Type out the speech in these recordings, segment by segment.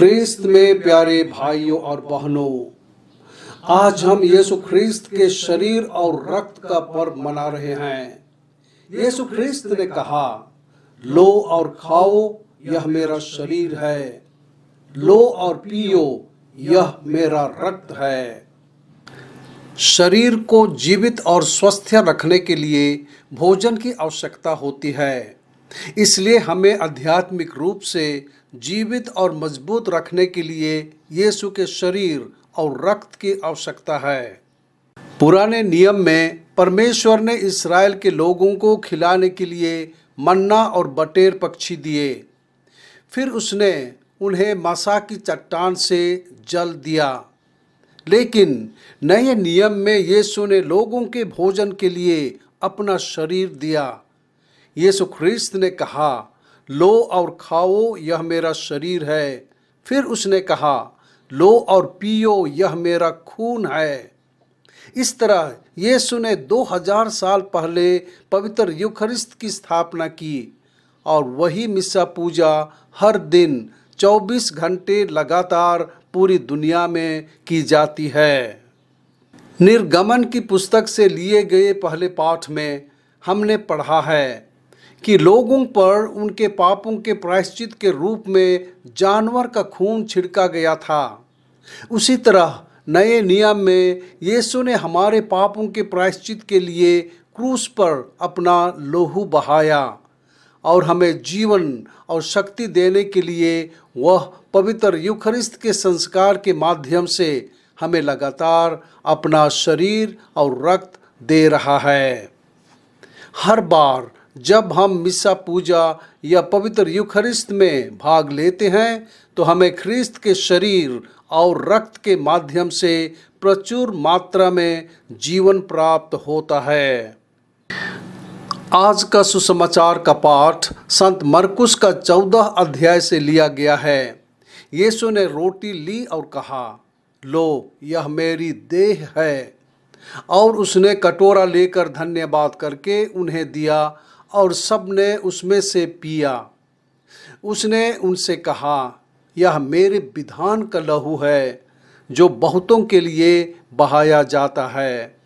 ख्रिस्त में प्यारे भाइयों और बहनों, आज हम यीशु ख्रिस्त के शरीर और रक्त का पर्व मना रहे हैं। यीशु ख्रिस्त ने कहा, लो और खाओ, यह मेरा शरीर है। लो और पियो, यह मेरा रक्त है। शरीर को जीवित और स्वस्थ रखने के लिए भोजन की आवश्यकता होती है। इसलिए हमें आध्यात्मिक रूप से जीवित और मजबूत रखने के लिए यीशु के शरीर और रक्त की आवश्यकता है। पुराने नियम में परमेश्वर ने इस्राएल के लोगों को खिलाने के लिए मन्ना और बटेर पक्षी दिए। फिर उसने उन्हें मसा की चट्टान से जल दिया। लेकिन नए नियम में यीशु ने लोगों के भोजन के लिए अपना शरीर दिया। यीशु ख्रिस्त ने कहा, लो और खाओ, यह मेरा शरीर है। फिर उसने कहा, लो और पियो, यह मेरा खून है। इस तरह यीशु ने 2000 साल पहले पवित्र यूखरिस्त की स्थापना की और वही मिस्सा पूजा हर दिन 24 घंटे लगातार पूरी दुनिया में की जाती है। निर्गमन की पुस्तक से लिए गए पहले पाठ में हमने पढ़ा है कि लोगों पर उनके पापों के प्रायश्चित के रूप में जानवर का खून छिड़का गया था। उसी तरह नए नियम में यीशु ने हमारे पापों के प्रायश्चित के लिए क्रूस पर अपना लहू बहाया और हमें जीवन और शक्ति देने के लिए वह पवित्र यूखरिस्त के संस्कार के माध्यम से हमें लगातार अपना शरीर और रक्त दे रहा है। हर बार जब हम मिस्सा पूजा या पवित्र यूखरिस्त में भाग लेते हैं तो हमें ख्रिस्त के शरीर और रक्त के माध्यम से प्रचुर मात्रा में जीवन प्राप्त होता है। आज का सुसमाचार का पाठ संत मरकुस का 14 अध्याय से लिया गया है। यीशु ने रोटी ली और कहा, लो, यह मेरी देह है। और उसने कटोरा लेकर धन्यवाद करके उन्हें दिया और सबने उसमें से पिया। उसने उनसे कहा, यह मेरे विधान का लहू है जो बहुतों के लिए बहाया जाता है।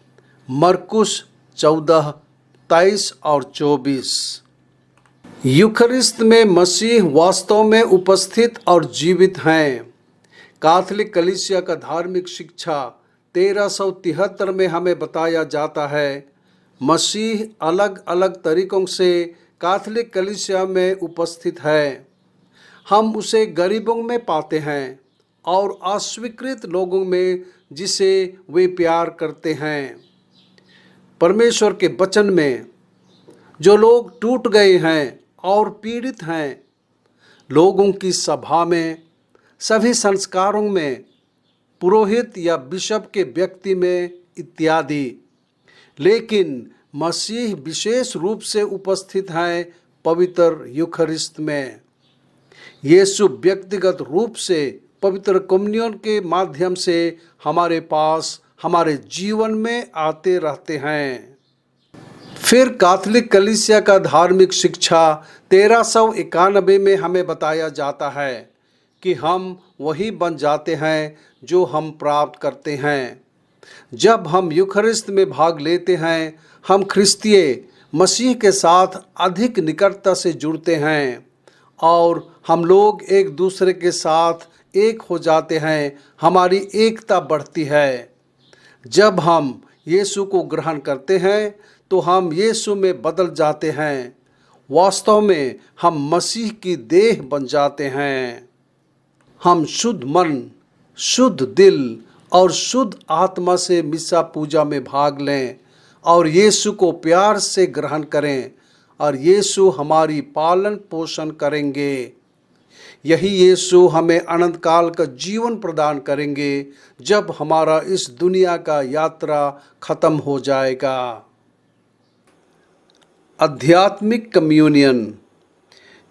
मरकुस 14:23 और 24। यूखरिस्त में मसीह वास्तव में उपस्थित और जीवित हैं। कैथोलिक कलीसिया का धार्मिक शिक्षा 1373 में हमें बताया जाता है, मसीह अलग अलग तरीकों से कैथोलिक कलीसिया में उपस्थित है। हम उसे गरीबों में पाते हैं और अस्वीकृत लोगों में जिसे वे प्यार करते हैं। परमेश्वर के वचन में जो लोग टूट गए हैं और पीड़ित हैं, लोगों की सभा में, सभी संस्कारों में, पुरोहित या बिशप के व्यक्ति में इत्यादि। लेकिन मसीह विशेष रूप से उपस्थित हैं पवित्र यूखरिस्त में। यीशु व्यक्तिगत रूप से पवित्र कम्युनियन के माध्यम से हमारे पास हमारे जीवन में आते रहते हैं। फिर कैथोलिक कलीसिया का धार्मिक शिक्षा 1391 में हमें बताया जाता है कि हम वही बन जाते हैं जो हम प्राप्त करते हैं। जब हम यूखरिस्त में भाग लेते हैं, हम ख्रिस्तीय मसीह के साथ अधिक निकटता से जुड़ते हैं और हम लोग एक दूसरे के साथ एक हो जाते हैं। हमारी एकता बढ़ती है। जब हम यीशु को ग्रहण करते हैं तो हम यीशु में बदल जाते हैं। वास्तव में हम मसीह की देह बन जाते हैं। हम शुद्ध मन, शुद्ध दिल और शुद्ध आत्मा से मिस्सा पूजा में भाग लें और यीशु को प्यार से ग्रहण करें और यीशु हमारी पालन पोषण करेंगे। यही यीशु हमें अनंत काल का जीवन प्रदान करेंगे जब हमारा इस दुनिया का यात्रा खत्म हो जाएगा। आध्यात्मिक कम्युनियन।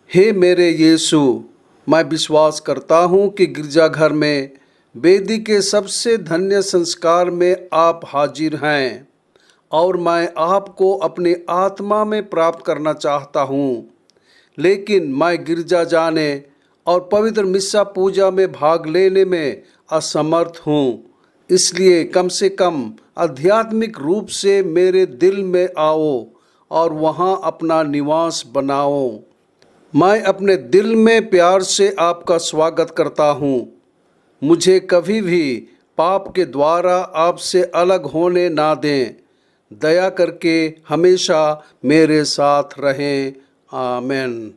हे मेरे यीशु, मैं विश्वास करता हूँ कि गिरजाघर में वेदी के सबसे धन्य संस्कार में आप हाजिर हैं और मैं आपको अपनी आत्मा में प्राप्त करना चाहता हूँ। लेकिन मैं गिरजा जाने और पवित्र मिस्सा पूजा में भाग लेने में असमर्थ हूँ। इसलिए कम से कम आध्यात्मिक रूप से मेरे दिल में आओ और वहाँ अपना निवास बनाओ। मैं अपने दिल में प्यार से आपका स्वागत करता हूँ। मुझे कभी भी पाप के द्वारा आपसे अलग होने ना दें। दया करके हमेशा मेरे साथ रहें। आमीन।